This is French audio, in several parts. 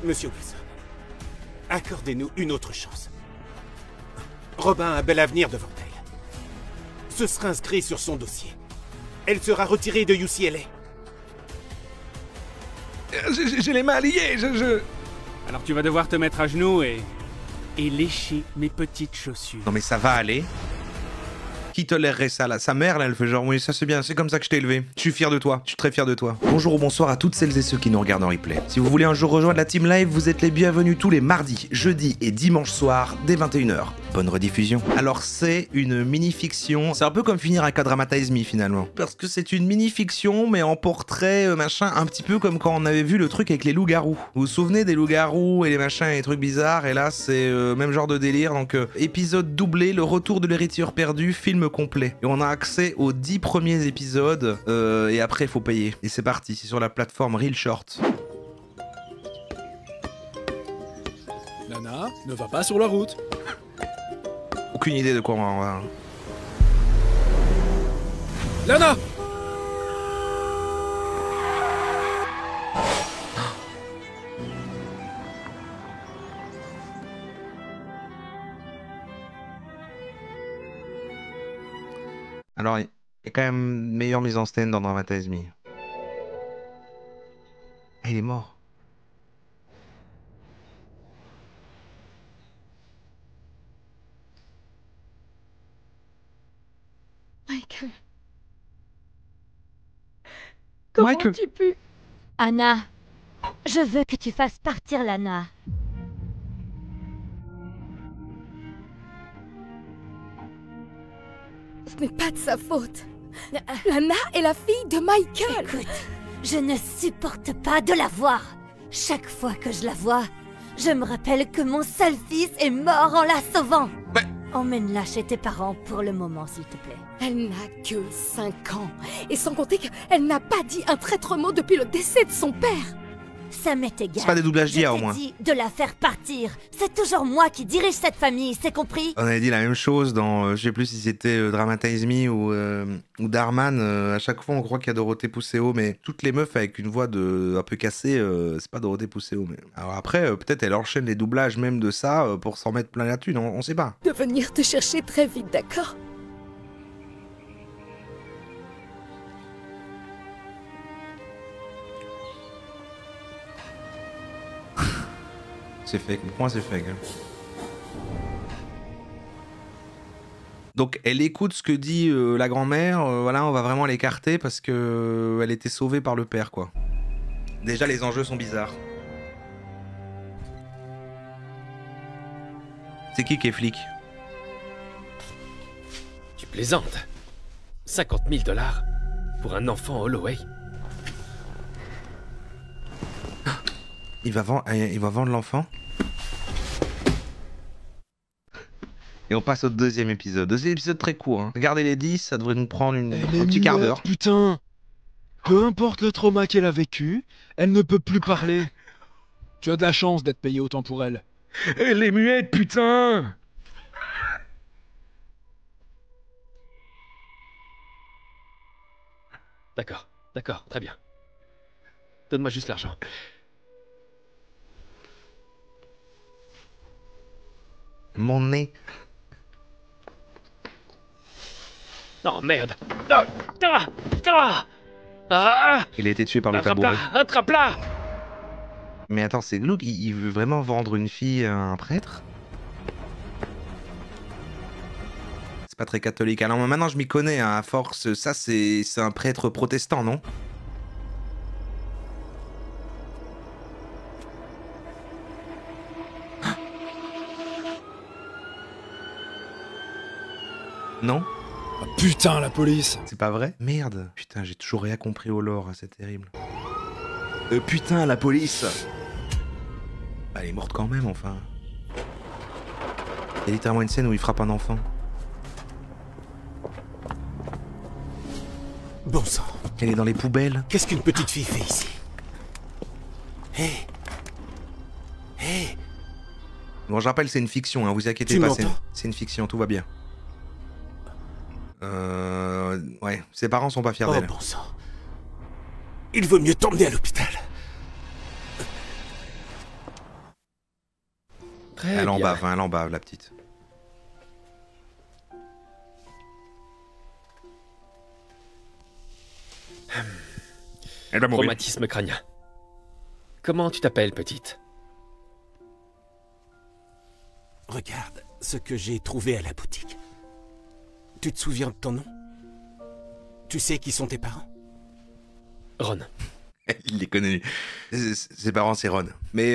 Monsieur Wilson, accordez-nous une autre chance. Robin a un bel avenir devant elle. Ce sera inscrit sur son dossier. Elle sera retirée de UCLA. J'ai les mains liées, Alors tu vas devoir te mettre à genoux et lécher mes petites chaussures. Non mais ça va aller. Qui tolérerait ça là? Sa mère là, elle fait genre oui ça c'est bien, c'est comme ça que je t'ai élevé. Je suis fier de toi, je suis très fier de toi. Bonjour ou bonsoir à toutes celles et ceux qui nous regardent en replay. Si vous voulez un jour rejoindre la team live, vous êtes les bienvenus tous les mardis, jeudis et dimanches soirs dès 21 h. Bonne rediffusion. Alors c'est une mini-fiction, c'est un peu comme finir un K-Dramatize Me finalement. Parce que c'est une mini-fiction mais en portrait machin, un petit peu comme quand on avait vu le truc avec les loups-garous. Vous vous souvenez des loups-garous et les machins et les trucs bizarres, et là c'est même genre de délire, donc épisode doublé, le retour de l'héritière perdue, film complet. Et on a accès aux 10 premiers épisodes et après il faut payer. Et c'est parti, c'est sur la plateforme Real Short. Nana, ne va pas sur la route. Aucune idée de quoi on va... Lana! Alors, il y a quand même une meilleure mise en scène dans Dramatize Me. Ah, il est mort. Michael. Comment tu pu... Anna, je veux que tu fasses partir Lana. Ce n'est pas de sa faute. Lana est la fille de Michael. Écoute, je ne supporte pas de la voir. Chaque fois que je la vois, je me rappelle que mon seul fils est mort en la sauvant. Mais... Emmène-la chez tes parents pour le moment, s'il te plaît. Elle n'a que 5 ans. Et sans compter qu'elle n'a pas dit un traître mot depuis le décès de son père. Ça m'est égal. C'est pas des doublages d'IA au moins. Je t'ai dit de la faire partir. C'est toujours moi qui dirige cette famille, c'est compris? On avait dit la même chose dans, je sais plus si c'était Dramatize Me ou Darman. À chaque fois on croit qu'il y a Dorothée Pousseau, mais toutes les meufs avec une voix un peu cassée, c'est pas Dorothée Pousseau. Mais... Alors après, peut-être elle enchaîne les doublages même de ça pour s'en mettre plein la thune, on sait pas. De venir te chercher très vite, d'accord? C'est fake, pour moi c'est fake. Donc elle écoute ce que dit la grand-mère, voilà, on va vraiment l'écarter parce que elle était sauvée par le père, quoi. Déjà les enjeux sont bizarres. C'est qui est flic? Tu plaisantes? 50 000 $ pour un enfant Holloway? Il va vendre l'enfant. Et on passe au deuxième épisode. Deuxième épisode très court. Hein. Regardez les 10, ça devrait nous prendre un petit quart d'heure. Putain! Peu importe le trauma qu'elle a vécu, elle ne peut plus parler. Tu as de la chance d'être payé autant pour elle. Elle est muette, putain! D'accord, très bien. Donne-moi juste l'argent. Mon nez. Non, merde. Il a été tué par le tabouret. Attrape-la! Mais attends, c'est glauque, il veut vraiment vendre une fille à un prêtre? C'est pas très catholique. Alors maintenant je m'y connais, hein, à force, ça c'est un prêtre protestant, non? Non? Ah, putain, la police! C'est pas vrai? Merde. Putain, j'ai toujours rien compris au lore, c'est terrible. Putain, la police! Bah, elle est morte quand même, enfin. Il y a littéralement une scène où il frappe un enfant. Bon sang. Elle est dans les poubelles. Qu'est-ce qu'une petite fille fait ici? Hé! Hé! Bon, je rappelle, c'est une fiction, hein, vous inquiétez Tu pas, m'entends? c'est une fiction, tout va bien. Ouais, ses parents sont pas fiers Oh d'elle. bon sang. Il vaut mieux t'emmener à l'hôpital. Très Elle en bien. bave, hein, elle en bave, la petite. Elle va mourir. Traumatisme crânien. Comment tu t'appelles, petite? Regarde ce que j'ai trouvé à la boutique. Tu te souviens de ton nom? Tu sais qui sont tes parents? Ron. Il les connaît. Ses parents, c'est Ron. Mais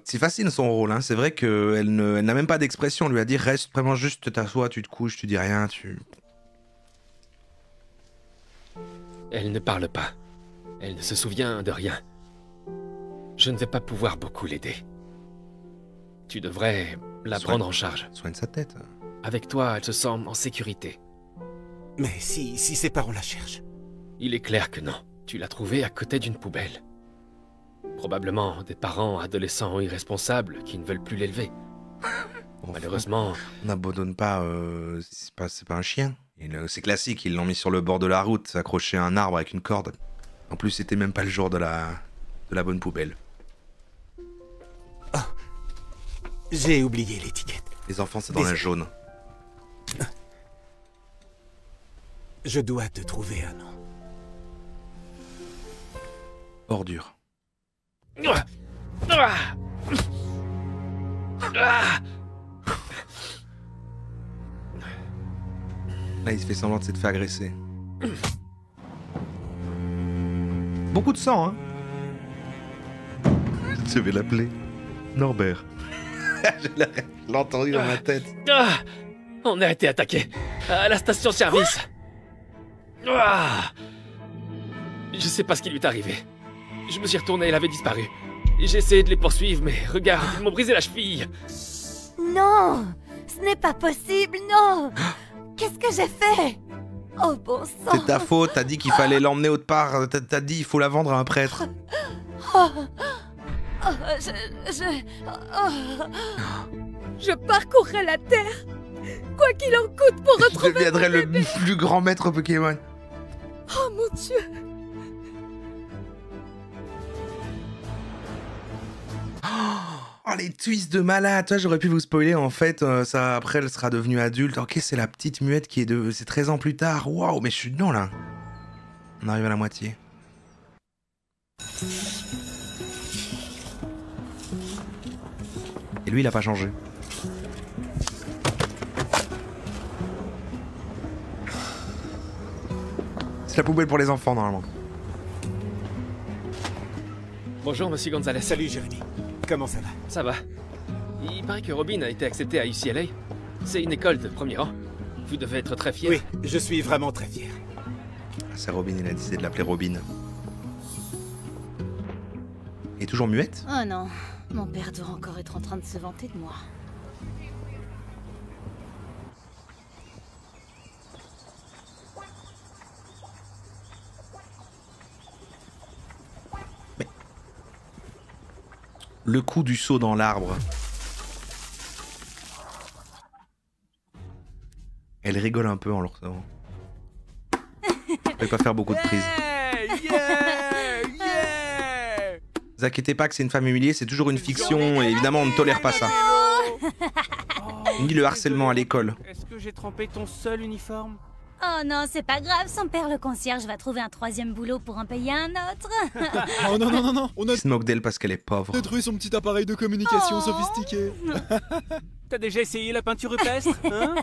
c'est facile son rôle. Hein. C'est vrai qu'elle n'a même pas d'expression. On lui a dit reste vraiment juste, t'assois, tu te couches, tu dis rien, tu. Elle ne parle pas. Elle ne se souvient de rien. Je ne vais pas pouvoir beaucoup l'aider. Tu devrais la prendre en charge. Soigne sa tête. Avec toi, elle se sent en sécurité. Mais si ses parents la cherchent? Il est clair que non. Tu l'as trouvée à côté d'une poubelle. Probablement des parents adolescents irresponsables qui ne veulent plus l'élever. Bon, Malheureusement, on n'abandonne pas. C'est pas un chien. C'est classique. Ils l'ont mis sur le bord de la route, accroché à un arbre avec une corde. En plus, c'était même pas le jour de la bonne poubelle. J'ai oublié l'étiquette. Les enfants, c'est dans la jaune. Je dois te trouver un nom. Ordure. Ah Ah Ah Là, il se fait semblant de s'être fait agresser. Beaucoup de sang, hein. Je vais l'appeler Norbert. Je l'ai entendu dans ma tête. Ah On a été attaqué à la station-service. Ah Je sais pas ce qui lui est arrivé. Je me suis retourné, elle avait disparu. J'ai essayé de les poursuivre, mais regarde, ils m'ont brisé la cheville. Non, ce n'est pas possible, non. Qu'est-ce que j'ai fait? Oh bon sang. C'est ta faute, t'as dit qu'il fallait l'emmener autre part. T'as dit il faut la vendre à un prêtre. Je parcourrai la terre, quoi qu'il en coûte pour Je retrouver deviendrai mon le bébé. plus grand maître Pokémon. Oh mon Dieu. Oh, les twists de malade. Toi, j'aurais pu vous spoiler. En fait, ça, après, elle sera devenue adulte. Ok, c'est la petite muette qui est de. C'est 13 ans plus tard. Waouh, mais je suis dedans là. On arrive à la moitié. Et lui, il a pas changé. C'est la poubelle pour les enfants, normalement. Bonjour, monsieur Gonzalez. Salut Jérémy. Comment ça va? Ça va. Il paraît que Robin a été accepté à UCLA. C'est une école de premier rang. Vous devez être très fier. Oui, je suis vraiment très fier. Ah, c'est Robin, il a décidé de l'appeler Robin. Et toujours muette? Oh non, mon père doit encore être en train de se vanter de moi. Le coup du saut dans l'arbre. Elle rigole un peu en le recevant. Je vais pas faire beaucoup de prises. Ne vous inquiétez pas que c'est une femme humiliée, c'est toujours une fiction et évidemment on ne tolère pas ça. Ni le harcèlement à l'école. Est-ce que j'ai trempé ton seul uniforme? Oh non, c'est pas grave, son père le concierge va trouver un troisième boulot pour en payer un autre. Oh non, non, non, non, on a Il se moque d'elle parce qu'elle est pauvre. détruit son petit appareil de communication sophistiqué. T'as déjà essayé la peinture rupestre, hein?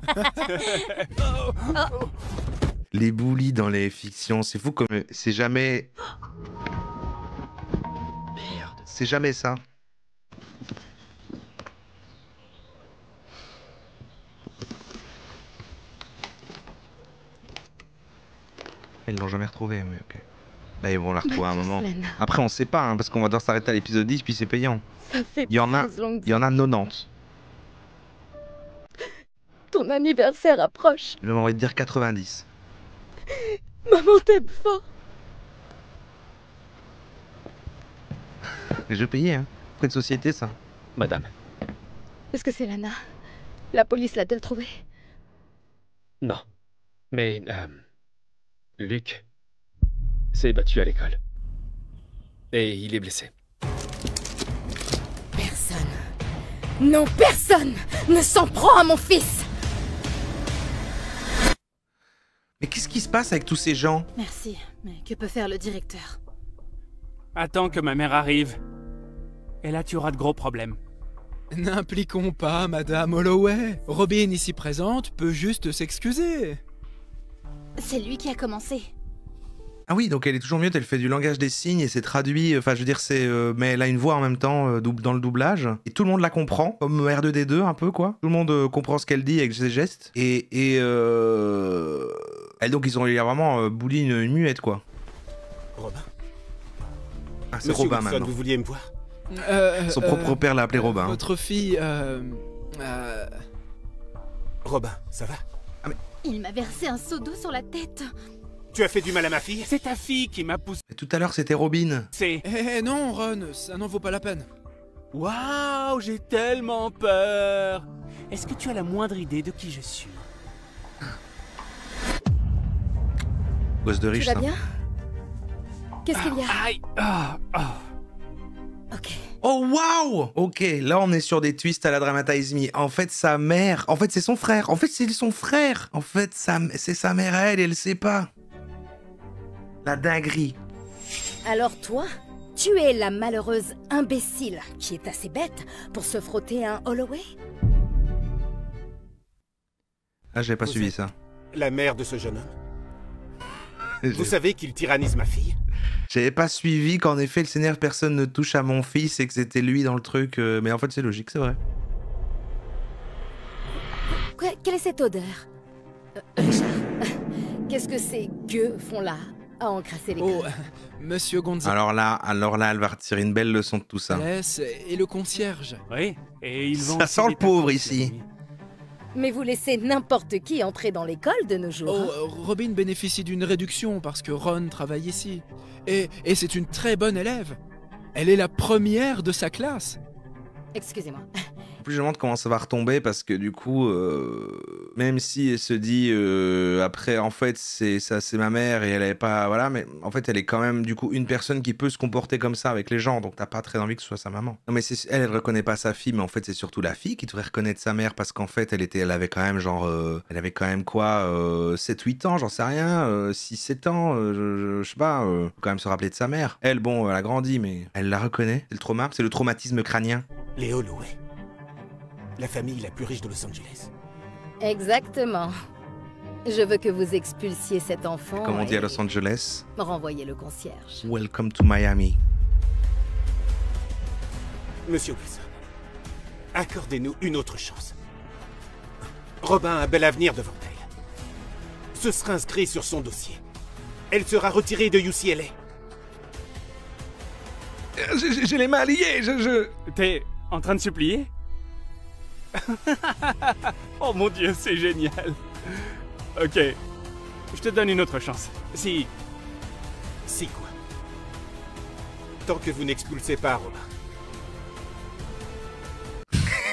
Les bullies dans les fictions, c'est fou comme... C'est jamais... Merde. C'est jamais ça. Ils l'ont jamais retrouvé, mais ok. Là, ils vont la retrouver à un moment. Après, on sait pas, hein, parce qu'on va devoir s'arrêter à l'épisode 10, puis c'est payant. Ça fait Il y en a 90. Ton anniversaire approche. Je vais envie de dire 90. Maman t'aime fort. Les jeux payés, hein. Prix de société, ça. Madame. Est-ce que c'est Lana? La police l'a-t-elle trouvée? Non. Mais, Luc s'est battu à l'école. Et il est blessé. Personne Non, personne ne s'en prend à mon fils. Mais qu'est-ce qui se passe avec tous ces gens? Merci, mais que peut faire le directeur? Attends que ma mère arrive. Et là, tu auras de gros problèmes. N'impliquons pas Madame Holloway. Robin, ici présente, peut juste s'excuser. C'est lui qui a commencé. Ah oui, donc elle est toujours mieux, elle fait du langage des signes et c'est traduit, enfin je veux dire c'est... mais elle a une voix en même temps dans le doublage, et tout le monde la comprend, comme R2D2 un peu quoi. Tout le monde comprend ce qu'elle dit avec ses gestes, et elle, donc il a vraiment bouli une muette quoi. Robin? Ah c'est Monsieur Robin Wilson, maintenant. vous vouliez me voir? Son propre père l'a appelé Robin. Votre fille, Robin, ça va? Il m'a versé un seau d'eau sur la tête. Tu as fait du mal à ma fille? C'est ta fille qui m'a poussé. Et tout à l'heure c'était Robin. non, Ron, ça n'en vaut pas la peine. Waouh, j'ai tellement peur. Est-ce que tu as la moindre idée de qui je suis? Gosse de riche Tu vas ça. bien? Qu'est-ce qu'il y a? Aïe. Ok. Oh waouh! Ok, là on est sur des twists à la Dramatize Me. En fait sa mère, en fait c'est son frère, en fait c'est son frère. En fait c'est sa mère à elle et elle sait pas. La dinguerie. Alors toi, tu es la malheureuse imbécile qui est assez bête pour se frotter à un Holloway? Ah j'avais pas Vous suivi êtes ça. La mère de ce jeune homme? Vous savez qu'il tyrannise ma fille? J'avais pas suivi qu'en effet le Seigneur personne ne touche à mon fils et que c'était lui dans le truc, mais en fait c'est logique, c'est vrai. Quelle est cette odeur? Richard, qu'est-ce que ces gueux font là, à encrasser les Oh, crânes? Monsieur Gonzalez Alors là, elle va retirer une belle leçon de tout ça. et le concierge. Oui, et ils vont Ça aussi sent le des pauvre tacos, ici. mes amis. Mais vous laissez n'importe qui entrer dans l'école de nos jours. Oh, hein? Robin bénéficie d'une réduction parce que Ron travaille ici. Et c'est une très bonne élève. Elle est la première de sa classe. Excusez-moi. En plus je me demande comment ça va retomber parce que du coup, même si elle se dit après en fait c'est ma mère et elle est pas voilà, mais en fait elle est quand même du coup une personne qui peut se comporter comme ça avec les gens, donc t'as pas très envie que ce soit sa maman. Non mais elle reconnaît pas sa fille, mais en fait c'est surtout la fille qui devrait reconnaître sa mère parce qu'en fait elle avait quand même genre elle avait quand même quoi 7-8 ans, j'en sais rien, 6-7 ans, je sais pas, faut quand même se rappeler de sa mère. Elle bon elle a grandi mais elle la reconnaît, c'est le trauma, c'est le traumatisme crânien. Les Holloway. La famille la plus riche de Los Angeles. Exactement. Je veux que vous expulsiez cet enfant. Comme on dit à et Los Angeles. renvoyez le concierge. Welcome to Miami. Monsieur Wilson, accordez-nous une autre chance. Robin a un bel avenir devant elle. Ce sera inscrit sur son dossier. Elle sera retirée de UCLA. J'ai les mains liées, T'es en train de supplier? Oh mon Dieu, c'est génial. Ok, je te donne une autre chance. Si quoi? Tant que vous n'expulsez pas Robin.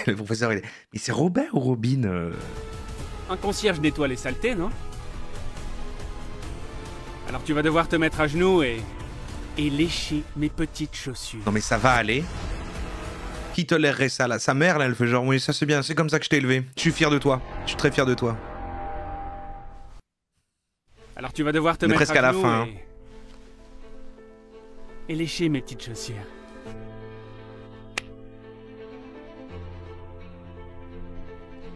Le professeur, il est... Mais c'est Robin ou Robin un concierge nettoie les saletés, non? Alors tu vas devoir te mettre à genoux et lécher mes petites chaussures. Non mais ça va aller. Qui tolérerait ça là? Sa mère là, elle fait genre oui ça c'est bien, c'est comme ça que je t'ai élevé. Je suis fier de toi, je suis très fier de toi. Alors tu vas devoir te On est mettre presque à la genoux fin, et lécher mes petites chaussures.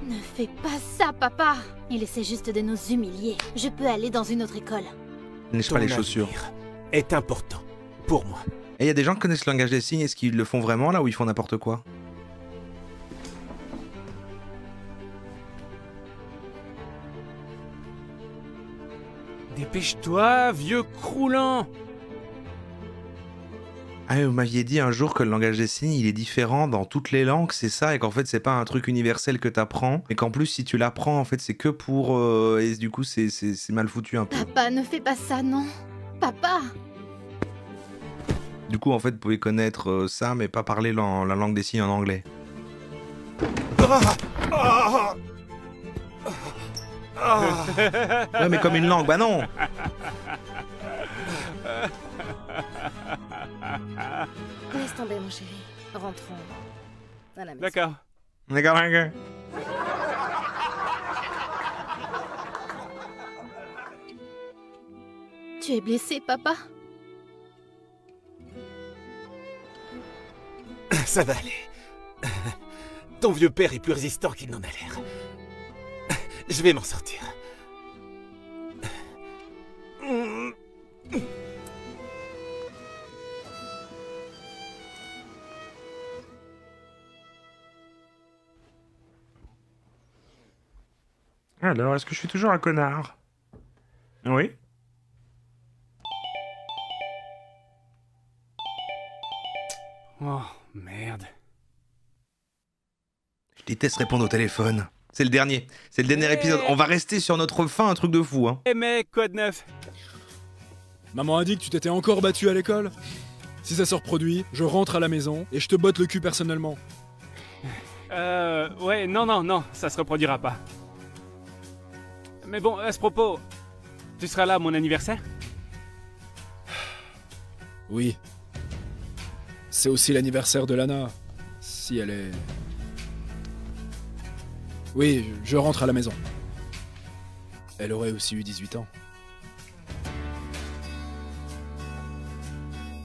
Ne fais pas ça, papa. Il essaie juste de nous humilier. Je peux aller dans une autre école. Lèche Ton pas les chaussures. avenir est important pour moi. Et il y a des gens qui connaissent le langage des signes, est-ce qu'ils le font vraiment là ou ils font n'importe quoi? Dépêche-toi, vieux croulant. Ah vous m'aviez dit un jour que le langage des signes il est différent dans toutes les langues, c'est ça, et qu'en fait c'est pas un truc universel que t'apprends, et qu'en plus si tu l'apprends en fait c'est que pour... et du coup c'est mal foutu un peu. Papa, ne fais pas ça, non. Papa. Du coup en fait vous pouvez connaître ça mais pas parler la langue des signes en anglais. Ouais mais comme une langue, bah non. Laisse tomber, mon chéri. Rentrons à la maison. D'accord. D'accord, d'accord. Tu es blessé, papa? Ça va aller. Ton vieux père est plus résistant qu'il n'en a l'air. Je vais m'en sortir. Alors, est-ce que je suis toujours un connard? Oui. Oh, merde. Je déteste répondre au téléphone. C'est le dernier. C'est le dernier épisode. On va rester sur notre fin, un truc de fou, hein. Eh mec, quoi de neuf? Maman a dit que tu t'étais encore battu à l'école. Si ça se reproduit, je rentre à la maison et je te botte le cul personnellement. Ouais, non, ça se reproduira pas. Mais bon, à ce propos, tu seras là à mon anniversaire? Oui. C'est aussi l'anniversaire de Lana. Si elle est... Oui, je rentre à la maison. Elle aurait aussi eu 18 ans.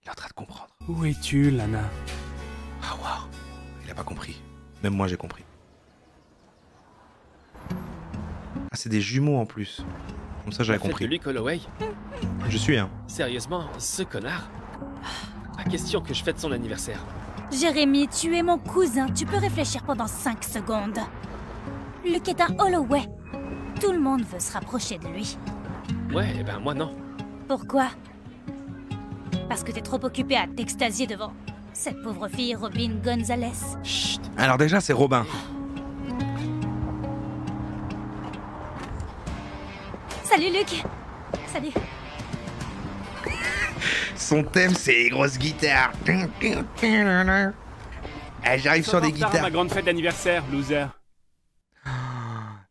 Il est en train de comprendre. Où es-tu, Lana? Ah waouh. Il a pas compris. Même moi j'ai compris. Ah, c'est des jumeaux en plus. Comme ça j'avais compris. De Luke Holloway? Je suis un. Sérieusement, ce connard? La question que je fête son anniversaire. Jérémy, tu es mon cousin. Tu peux réfléchir pendant 5 secondes. Luke est un Holloway. Tout le monde veut se rapprocher de lui. Ouais, eh ben moi non. Pourquoi? Parce que t'es trop occupé à t'extasier devant cette pauvre fille Robin Gonzalez. Chut. Alors déjà c'est Robin. Salut Luke. Salut. Son thème c'est les grosses guitares. Ah, j'arrive sur des Sors en retard à guitares. ma grande fête d'anniversaire, loser.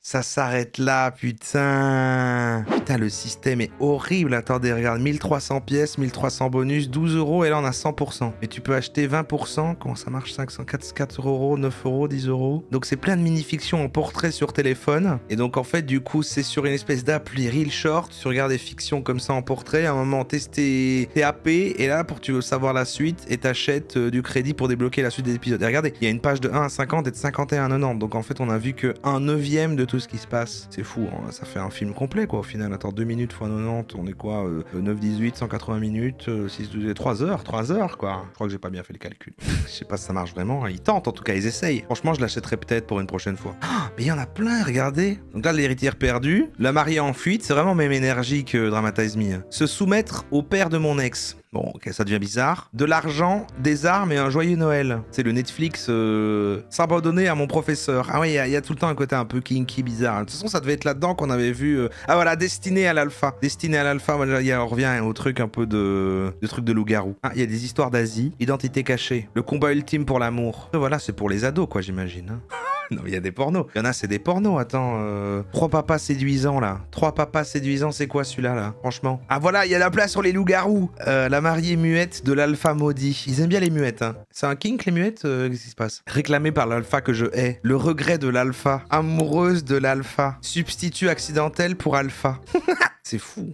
Ça s'arrête là, putain. Putain, le système est horrible. Attendez, regarde, 1300 pièces, 1300 bonus, 12 euros, et là on a 100%. Mais tu peux acheter 20%, comment ça marche? 4 euros, 9 euros, 10 euros. Donc c'est plein de mini-fictions en portrait sur téléphone. Et donc en fait, du coup, c'est sur une espèce d'appli Real Short. Tu regardes des fictions comme ça en portrait. À un moment, tester TAP, et là, pour tu veux savoir la suite, et t'achètes du crédit pour débloquer la suite des épisodes. Et regardez, il y a une page de 1 à 50 et de 51 à 90. Donc en fait, on a vu que 1/9 de tout ce qui se passe. C'est fou, hein. Ça fait un film complet quoi au final. Attends, 2 minutes x 90, on est quoi 9, 18, 180 minutes, 6, 12, 3 heures quoi. Je crois que j'ai pas bien fait le calcul. Je sais pas si ça marche vraiment, hein. Ils tentent en tout cas, ils essayent. Franchement, je l'achèterai peut-être pour une prochaine fois. Ah, mais il y en a plein, regardez. Donc là, l'héritière perdue, la mariée en fuite, c'est vraiment même énergie que Dramatize Me. Se soumettre au père de mon ex. Bon, ok, ça devient bizarre. De l'argent, des armes et un joyeux Noël. C'est le Netflix s'abandonner à mon professeur. Ah ouais, il y a tout le temps un côté un peu kinky, bizarre. De toute façon, ça devait être là-dedans qu'on avait vu... Ah voilà, Destiné à l'alpha. Destiné à l'alpha, voilà, on revient au truc un peu de truc de loup-garou. Ah, il y a des histoires d'Asie. Identité cachée. Le combat ultime pour l'amour. Voilà, c'est pour les ados, quoi, j'imagine. Hein. Non, il y a des pornos. Il y en a, c'est des pornos. Attends, 3 papas séduisants, là. 3 papas séduisants, c'est quoi, celui-là, là? Franchement. Ah, voilà, il y a la place sur les loups-garous. La mariée muette de l'alpha maudit. Ils aiment bien les muettes, hein. C'est un kink, les muettes? Qu'est-ce qui se passe? Réclamé par l'alpha que je hais. Le regret de l'alpha. Amoureuse de l'alpha. Substitut accidentel pour alpha. C'est fou.